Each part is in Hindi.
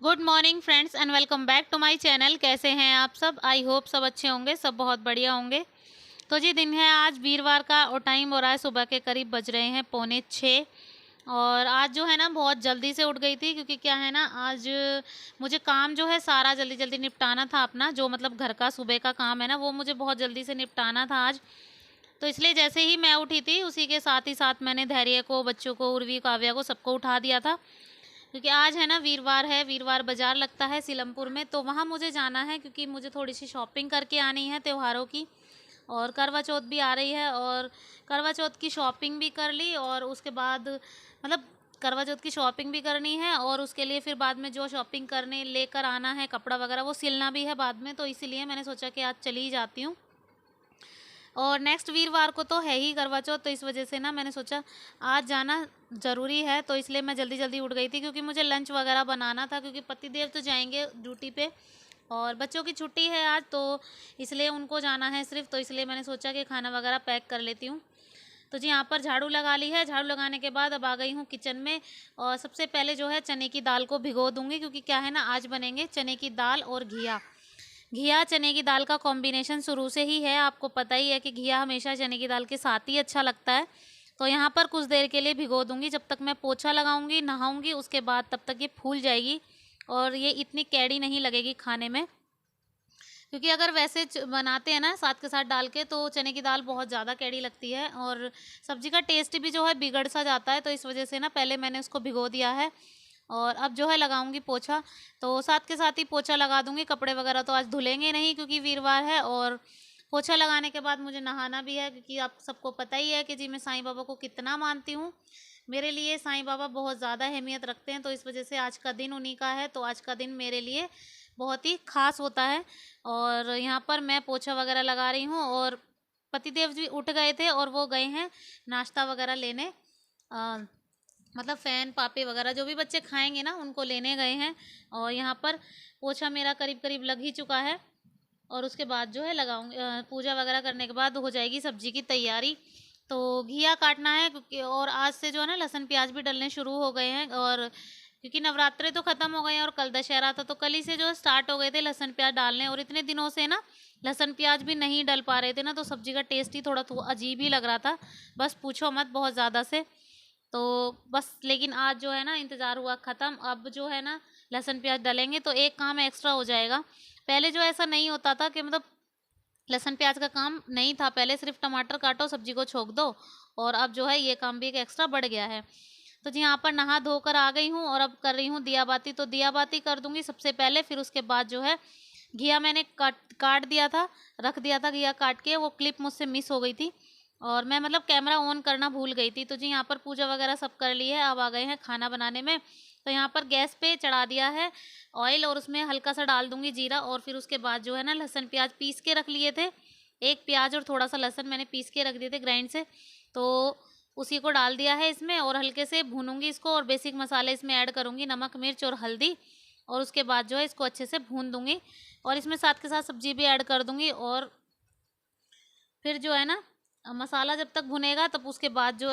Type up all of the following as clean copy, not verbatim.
Good morning friends and welcome back to my channel. कैसे हैं आप सब? आई होप सब अच्छे होंगे, सब बहुत बढ़िया होंगे। तो जी दिन है आज वीरवार का और टाइम हो रहा है सुबह के करीब बज रहे हैं 5:45। और आज जो है ना बहुत जल्दी से उठ गई थी, क्योंकि क्या है ना आज मुझे काम जो है सारा जल्दी जल्दी निपटाना था अपना, जो मतलब घर का सुबह का काम है ना वो मुझे बहुत जल्दी से निपटाना था आज। तो इसलिए जैसे ही मैं उठी थी उसी के साथ ही साथ मैंने धैर्य को, बच्चों को, उर्वी, काव्या को, सबको उठा दिया था। क्योंकि आज है ना वीरवार है, वीरवार बाजार लगता है सीलमपुर में, तो वहाँ मुझे जाना है क्योंकि मुझे थोड़ी सी शॉपिंग करके आनी है त्योहारों की। और करवा चौथ भी आ रही है और करवा चौथ की शॉपिंग भी कर ली और उसके बाद मतलब करवा चौथ की शॉपिंग भी करनी है और उसके लिए फिर बाद में जो शॉपिंग करने लेकर आना है कपड़ा वगैरह वो सिलना भी है बाद में, तो इसीलिए मैंने सोचा कि आज चली ही जाती हूँ। और नेक्स्ट वीरवार को तो है ही करवा चौथ, तो इस वजह से ना मैंने सोचा आज जाना ज़रूरी है, तो इसलिए मैं जल्दी जल्दी उठ गई थी क्योंकि मुझे लंच वगैरह बनाना था, क्योंकि पतिदेव तो जाएंगे ड्यूटी पे और बच्चों की छुट्टी है आज, तो इसलिए उनको जाना है सिर्फ, तो इसलिए मैंने सोचा कि खाना वगैरह पैक कर लेती हूँ। तो जी यहाँ पर झाड़ू लगा ली है, झाड़ू लगाने के बाद अब आ गई हूँ किचन में। और सबसे पहले जो है चने की दाल को भिगो दूँगी, क्योंकि क्या है ना आज बनेंगे चने की दाल और घिया। घिया चने की दाल का कॉम्बिनेशन शुरू से ही है, आपको पता ही है कि घिया हमेशा चने की दाल के साथ ही अच्छा लगता है। तो यहाँ पर कुछ देर के लिए भिगो दूंगी, जब तक मैं पोछा लगाऊंगी, नहाऊंगी, उसके बाद तब तक ये फूल जाएगी और ये इतनी कैड़ी नहीं लगेगी खाने में। क्योंकि अगर वैसे बनाते हैं ना साथ के साथ डाल के, तो चने की दाल बहुत ज़्यादा कैड़ी लगती है और सब्जी का टेस्ट भी जो है बिगड़ सा जाता है, तो इस वजह से ना पहले मैंने उसको भिगो दिया है। और अब जो है लगाऊंगी पोछा, तो साथ के साथ ही पोछा लगा दूंगी। कपड़े वगैरह तो आज धुलेंगे नहीं क्योंकि वीरवार है, और पोछा लगाने के बाद मुझे नहाना भी है, क्योंकि आप सबको पता ही है कि जी मैं साईं बाबा को कितना मानती हूँ। मेरे लिए साईं बाबा बहुत ज़्यादा अहमियत रखते हैं, तो इस वजह से आज का दिन उन्हीं का है, तो आज का दिन मेरे लिए बहुत ही खास होता है। और यहाँ पर मैं पोछा वगैरह लगा रही हूँ और पतिदेव जी उठ गए थे और वो गए हैं नाश्ता वगैरह लेने। मतलब फ़ैन पापे वगैरह जो भी बच्चे खाएंगे ना उनको लेने गए हैं। और यहाँ पर पोछा मेरा करीब करीब लग ही चुका है और उसके बाद जो है लगाऊंगी, पूजा वगैरह करने के बाद हो जाएगी सब्जी की तैयारी। तो घिया काटना है क्योंकि, और आज से जो है ना लहसुन प्याज भी डलने शुरू हो गए हैं, और क्योंकि नवरात्रे तो ख़त्म हो गए हैं और कल दशहरा था, तो कल ही से जो स्टार्ट हो गए थे लहसुन प्याज डालने, और इतने दिनों से ना लहसुन प्याज भी नहीं डल पा रहे थे ना, तो सब्जी का टेस्ट ही थोड़ा अजीब ही लग रहा था। बस पूछो मत, बहुत ज़्यादा से। तो बस लेकिन आज जो है ना इंतज़ार हुआ ख़त्म, अब जो है ना लहसुन प्याज डलेंगे तो एक काम एक्स्ट्रा हो जाएगा। पहले जो ऐसा नहीं होता था कि मतलब लहसुन प्याज का काम नहीं था, पहले सिर्फ टमाटर काटो सब्जी को छोक दो, और अब जो है ये काम भी एक एक्स्ट्रा बढ़ गया है। तो जी यहाँ पर नहा धोकर आ गई हूँ और अब कर रही हूँ दिया बाती, तो दिया बाती कर दूंगी सबसे पहले, फिर उसके बाद जो है घिया मैंने काट काट दिया था, रख दिया था घिया काट के, वो क्लिप मुझसे मिस हो गई थी और मैं मतलब कैमरा ऑन करना भूल गई थी। तो जी यहाँ पर पूजा वगैरह सब कर ली है, अब आ गए हैं खाना बनाने में। तो यहाँ पर गैस पे चढ़ा दिया है ऑयल और उसमें हल्का सा डाल दूंगी जीरा, और फिर उसके बाद जो है ना लहसुन प्याज पीस के रख लिए थे, एक प्याज और थोड़ा सा लहसुन मैंने पीस के रख दिए थे ग्राइंड से, तो उसी को डाल दिया है इसमें और हल्के से भूनूंगी इसको, और बेसिक मसाले इसमें ऐड करूँगी, नमक, मिर्च और हल्दी, और उसके बाद जो है इसको अच्छे से भून दूंगी और इसमें साथ के साथ सब्जी भी ऐड कर दूंगी। और फिर जो है ना मसाला जब तक भुनेगा तब उसके बाद जो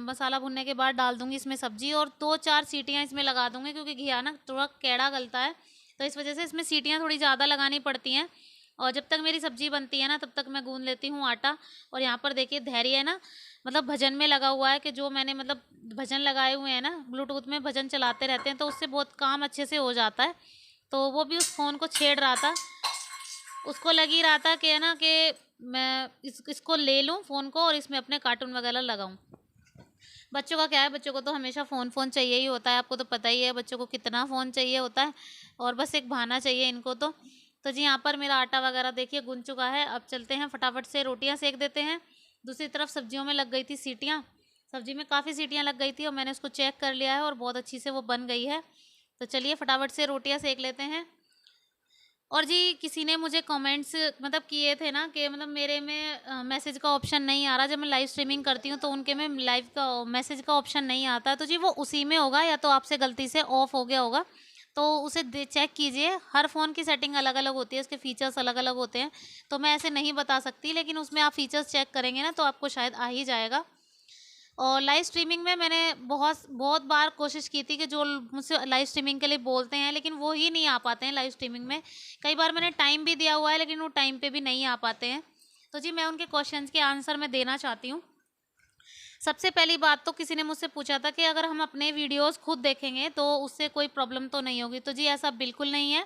मसाला भुनने के बाद डाल दूंगी इसमें सब्जी, और 2-4 सीटियाँ इसमें लगा दूंगी, क्योंकि घिया ना थोड़ा कैड़ा गलता है, तो इस वजह से इसमें सीटियाँ थोड़ी ज़्यादा लगानी पड़ती हैं। और जब तक मेरी सब्जी बनती है ना तब तक मैं गूंद लेती हूँ आटा। और यहाँ पर देखिए धैर्य है ना मतलब भजन में लगा हुआ है, कि जो मैंने मतलब भजन लगाए हुए हैं ना, ब्लूटूथ में भजन चलाते रहते हैं तो उससे बहुत काम अच्छे से हो जाता है। तो वो भी उस फ़ोन को छेड़ रहा था, उसको लग ही रहा था कि है ना कि मैं इसको ले लूँ फ़ोन को और इसमें अपने कार्टून वगैरह लगाऊँ। बच्चों का क्या है, बच्चों को तो हमेशा फ़ोन फ़ोन चाहिए ही होता है, आपको तो पता ही है बच्चों को कितना फ़ोन चाहिए होता है, और बस एक बहाना चाहिए इनको तो। तो जी यहाँ पर मेरा आटा वगैरह देखिए गूंज चुका है, अब चलते हैं फटाफट से रोटियाँ सेक देते हैं। दूसरी तरफ सब्जियों में लग गई थी सीटियाँ, सब्जी में काफ़ी सीटियाँ लग गई थी और मैंने उसको चेक कर लिया है और बहुत अच्छी से वो बन गई है। तो चलिए फटाफट से रोटियाँ सेक लेते हैं। और जी किसी ने मुझे कमेंट्स मतलब किए थे ना कि मतलब मेरे में मैसेज का ऑप्शन नहीं आ रहा, जब मैं लाइव स्ट्रीमिंग करती हूँ तो उनके में लाइव का मैसेज का ऑप्शन नहीं आता है, तो जी वो उसी में होगा या तो आपसे गलती से ऑफ हो गया होगा, तो उसे चेक कीजिए। हर फ़ोन की सेटिंग अलग अलग होती है, उसके फीचर्स अलग अलग होते हैं, तो मैं ऐसे नहीं बता सकती, लेकिन उसमें आप फीचर्स चेक करेंगे ना तो आपको शायद आ ही जाएगा। और लाइव स्ट्रीमिंग में मैंने बहुत बहुत बार कोशिश की थी कि जो मुझसे लाइव स्ट्रीमिंग के लिए बोलते हैं, लेकिन वो ही नहीं आ पाते हैं लाइव स्ट्रीमिंग में। कई बार मैंने टाइम भी दिया हुआ है, लेकिन वो टाइम पे भी नहीं आ पाते हैं। तो जी मैं उनके क्वेश्चंस के आंसर मैं देना चाहती हूँ। सबसे पहली बात तो किसी ने मुझसे पूछा था कि अगर हम अपने वीडियोस खुद देखेंगे तो उससे कोई प्रॉब्लम तो नहीं होगी। तो जी ऐसा बिल्कुल नहीं है।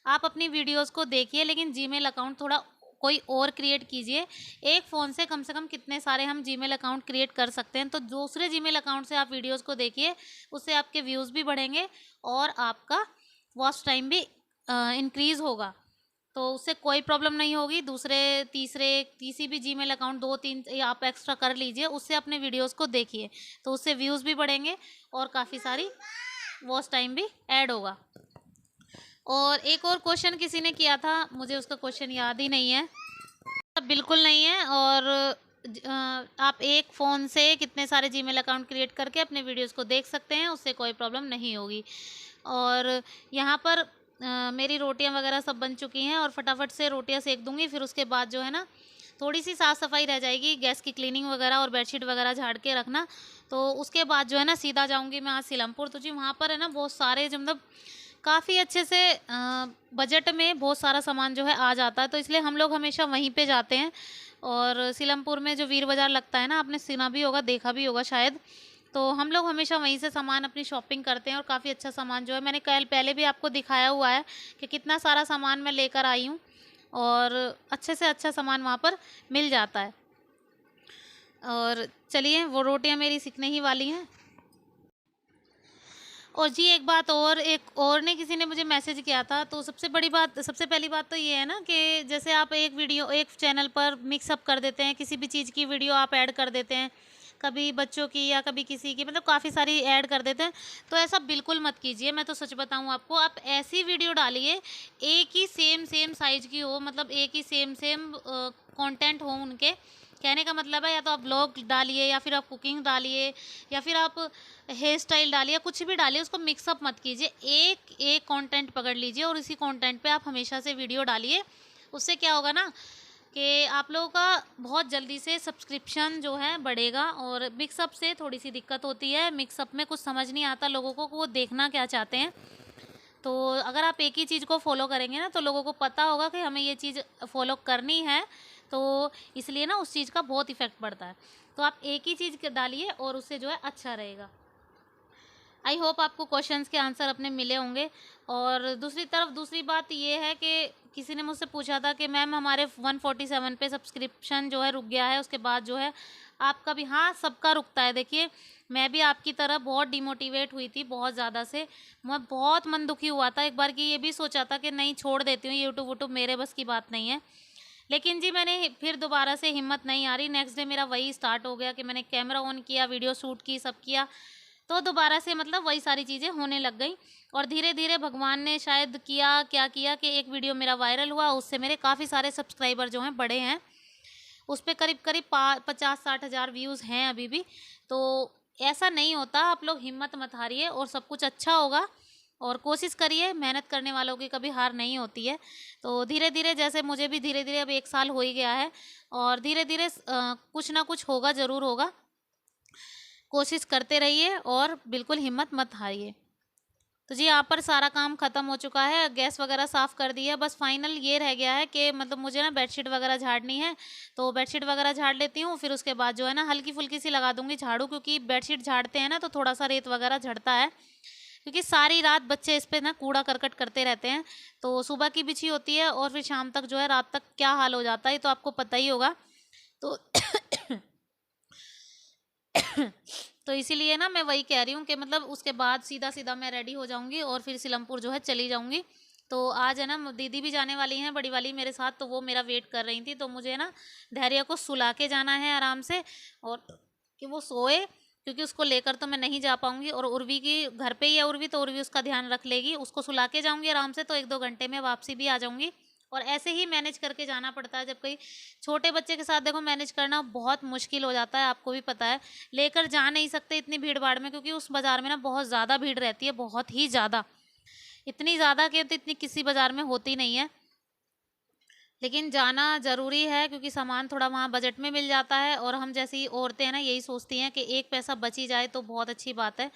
आप अपनी वीडियोस को देखिए, लेकिन जीमेल अकाउंट थोड़ा कोई और क्रिएट कीजिए। एक फ़ोन से कम कितने सारे हम जीमेल अकाउंट क्रिएट कर सकते हैं। तो दूसरे जीमेल अकाउंट से आप वीडियोस को देखिए, उससे आपके व्यूज़ भी बढ़ेंगे और आपका वॉच टाइम भी इंक्रीज़ होगा। तो उससे कोई प्रॉब्लम नहीं होगी। दूसरे तीसरे किसी भी जीमेल अकाउंट 2-3 आप एक्स्ट्रा कर लीजिए, उससे अपने वीडियोस को देखिए, तो उससे व्यूज़ भी बढ़ेंगे और काफ़ी सारी वॉच टाइम भी ऐड होगा। और एक और क्वेश्चन किसी ने किया था, मुझे उसका क्वेश्चन याद ही नहीं है। बिल्कुल नहीं है। और आप एक फ़ोन से कितने सारे जीमेल अकाउंट क्रिएट करके अपने वीडियोस को देख सकते हैं, उससे कोई प्रॉब्लम नहीं होगी। और यहाँ पर मेरी रोटियां वगैरह सब बन चुकी हैं और फटाफट से रोटियां सेक दूंगी। फिर उसके बाद जो है ना, थोड़ी सी साफ़ सफाई रह जाएगी, गैस की क्लीनिंग वगैरह और बेडशीट वगैरह झाड़ के रखना। तो उसके बाद जो है ना सीधा जाऊंगी मैं आज सीलमपुर। तो जी वहाँ पर है ना बहुत सारे जो मतलब काफ़ी अच्छे से बजट में बहुत सारा सामान जो है आ जाता है, तो इसलिए हम लोग हमेशा वहीं पे जाते हैं। और सीलमपुर में जो वीर बाज़ार लगता है ना, आपने सुना भी होगा, देखा भी होगा शायद। तो हम लोग हमेशा वहीं से सामान अपनी शॉपिंग करते हैं और काफ़ी अच्छा सामान जो है, मैंने कल पहले भी आपको दिखाया हुआ है कि कितना सारा सामान मैं लेकर आई हूँ और अच्छे से अच्छा सामान वहाँ पर मिल जाता है। और चलिए, वो रोटियाँ मेरी सिकने ही वाली हैं। और जी एक बात और, एक और ने किसी ने मुझे मैसेज किया था। तो सबसे पहली बात तो ये है ना कि जैसे आप एक चैनल पर मिक्स अप कर देते हैं, किसी भी चीज़ की वीडियो आप ऐड कर देते हैं, कभी बच्चों की या कभी किसी की, मतलब काफ़ी सारी ऐड कर देते हैं। तो ऐसा बिल्कुल मत कीजिए। मैं तो सच बताऊँ आपको, आप ऐसी वीडियो डालिए एक ही सेम साइज़ की हो, मतलब एक ही सेम कंटेंट हो उनके। कहने का मतलब है, या तो आप ब्लॉग डालिए या फिर आप कुकिंग डालिए या फिर आप हेयर स्टाइल डालिए, कुछ भी डालिए, उसको मिक्सअप मत कीजिए। एक कंटेंट पकड़ लीजिए और इसी कंटेंट पे आप हमेशा से वीडियो डालिए। उससे क्या होगा ना कि आप लोगों का बहुत जल्दी से सब्सक्रिप्शन जो है बढ़ेगा। और मिक्सअप से थोड़ी सी दिक्कत होती है, मिक्सअप में कुछ समझ नहीं आता लोगों को वो देखना क्या चाहते हैं। तो अगर आप एक ही चीज़ को फॉलो करेंगे ना, तो लोगों को पता होगा कि हमें ये चीज़ फॉलो करनी है, तो इसलिए ना उस चीज़ का बहुत इफ़ेक्ट पड़ता है। तो आप एक ही चीज़ डालिए और उससे जो है अच्छा रहेगा। आई होप आपको क्वेश्चंस के आंसर अपने मिले होंगे। और दूसरी बात ये है कि किसी ने मुझसे पूछा था कि मैम हमारे 147 पे सब्सक्रिप्शन जो है रुक गया है, उसके बाद जो है आपका भी। हाँ, सबका रुकता है। देखिए, मैं भी आपकी तरह बहुत डिमोटिवेट हुई थी, बहुत ज़्यादा से। मैं बहुत मन दुखी हुआ था एक बार कि ये भी सोचा था कि नहीं, छोड़ देती हूँ यूट्यूब वूट्यूब, मेरे बस की बात नहीं है। लेकिन जी मैंने फिर दोबारा से हिम्मत नहीं आ रही। नेक्स्ट डे मेरा वही स्टार्ट हो गया कि मैंने कैमरा ऑन किया, वीडियो शूट की, सब किया। तो दोबारा से मतलब वही सारी चीज़ें होने लग गई। और धीरे धीरे भगवान ने शायद क्या किया कि एक वीडियो मेरा वायरल हुआ, उससे मेरे काफ़ी सारे सब्सक्राइबर जो हैं बढ़े हैं। उस पे करीब करीब 50-60 हज़ार व्यूज़ हैं अभी भी। तो ऐसा नहीं होता, आप लोग हिम्मत मत हारिए और सब कुछ अच्छा होगा। और कोशिश करिए, मेहनत करने वालों की कभी हार नहीं होती है। तो धीरे धीरे, जैसे मुझे भी धीरे धीरे अब 1 साल हो ही गया है, और धीरे धीरे कुछ ना कुछ होगा, ज़रूर होगा। कोशिश करते रहिए और बिल्कुल हिम्मत मत हारिए। तो जी यहाँ पर सारा काम ख़त्म हो चुका है, गैस वगैरह साफ़ कर दी है। बस फाइनल ये रह गया है कि मतलब मुझे ना बेडशीट वगैरह झाड़नी है। तो बेडशीट वगैरह झाड़ लेती हूँ, फिर उसके बाद जो है ना हल्की फुल्की सी लगा दूंगी झाड़ू, क्योंकि बेडशीट झाड़ते हैं ना तो थोड़ा सा रेत वगैरह झड़ता है, क्योंकि सारी रात बच्चे इस पे ना कूड़ा करकट करते रहते हैं। तो सुबह की बिछी होती है और फिर शाम तक जो है, रात तक क्या हाल हो जाता है, तो आपको पता ही होगा। तो तो इसीलिए ना मैं वही कह रही हूँ कि मतलब उसके बाद सीधा सीधा मैं रेडी हो जाऊंगी और फिर सीलमपुर जो है चली जाऊंगी। तो आज है ना दीदी भी जाने वाली हैं, बड़ी वाली मेरे साथ, तो वो मेरा वेट कर रही थी। तो मुझे ना धैर्य को सुला के जाना है आराम से, और कि वो सोए, क्योंकि उसको लेकर तो मैं नहीं जा पाऊंगी। और उर्वी की घर पे ही है उर्वी, तो उर्वी उसका ध्यान रख लेगी। उसको सुला के जाऊंगी आराम से, तो 1-2 घंटे में वापसी भी आ जाऊंगी। और ऐसे ही मैनेज करके जाना पड़ता है, जब कोई छोटे बच्चे के साथ देखो मैनेज करना बहुत मुश्किल हो जाता है, आपको भी पता है। लेकर जा नहीं सकते इतनी भीड़ भाड़ में, क्योंकि उस बाज़ार में ना बहुत ज़्यादा भीड़ रहती है, बहुत ही ज़्यादा। इतनी ज़्यादा कि तो इतनी किसी बाज़ार में होती नहीं है। लेकिन जाना ज़रूरी है क्योंकि सामान थोड़ा वहाँ बजट में मिल जाता है और हम जैसी औरतें हैं ना यही सोचती हैं कि एक पैसा बच ही जाए तो बहुत अच्छी बात है।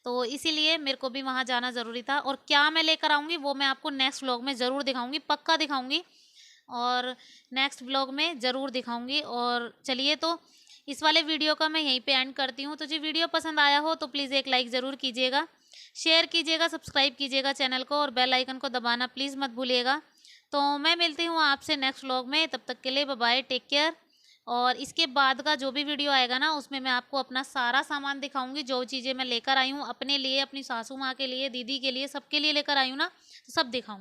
तो इसीलिए मेरे को भी वहाँ जाना ज़रूरी था और क्या मैं लेकर आऊँगी वो मैं आपको नेक्स्ट व्लॉग में ज़रूर दिखाऊँगी, पक्का दिखाऊँगी और नेक्स्ट व्लॉग में ज़रूर दिखाऊँगी। और चलिए तो इस वाले वीडियो का मैं यहीं पे एंड करती हूँ। तो जो वीडियो पसंद आया हो तो प्लीज़ एक लाइक ज़रूर कीजिएगा, शेयर कीजिएगा, सब्सक्राइब कीजिएगा चैनल को और बेल आइकन को दबाना प्लीज़ मत भूलिएगा। तो मैं मिलती हूँ आपसे नेक्स्ट व्लॉग में, तब तक के लिए बाय बाय, टेक केयर। और इसके बाद का जो भी वीडियो आएगा ना उसमें मैं आपको अपना सारा सामान दिखाऊंगी, जो चीज़ें मैं लेकर आई हूँ अपने लिए, अपनी सासू माँ के लिए, दीदी के लिए, सबके लिए लेकर आई हूँ ना, तो सब दिखाऊंगी।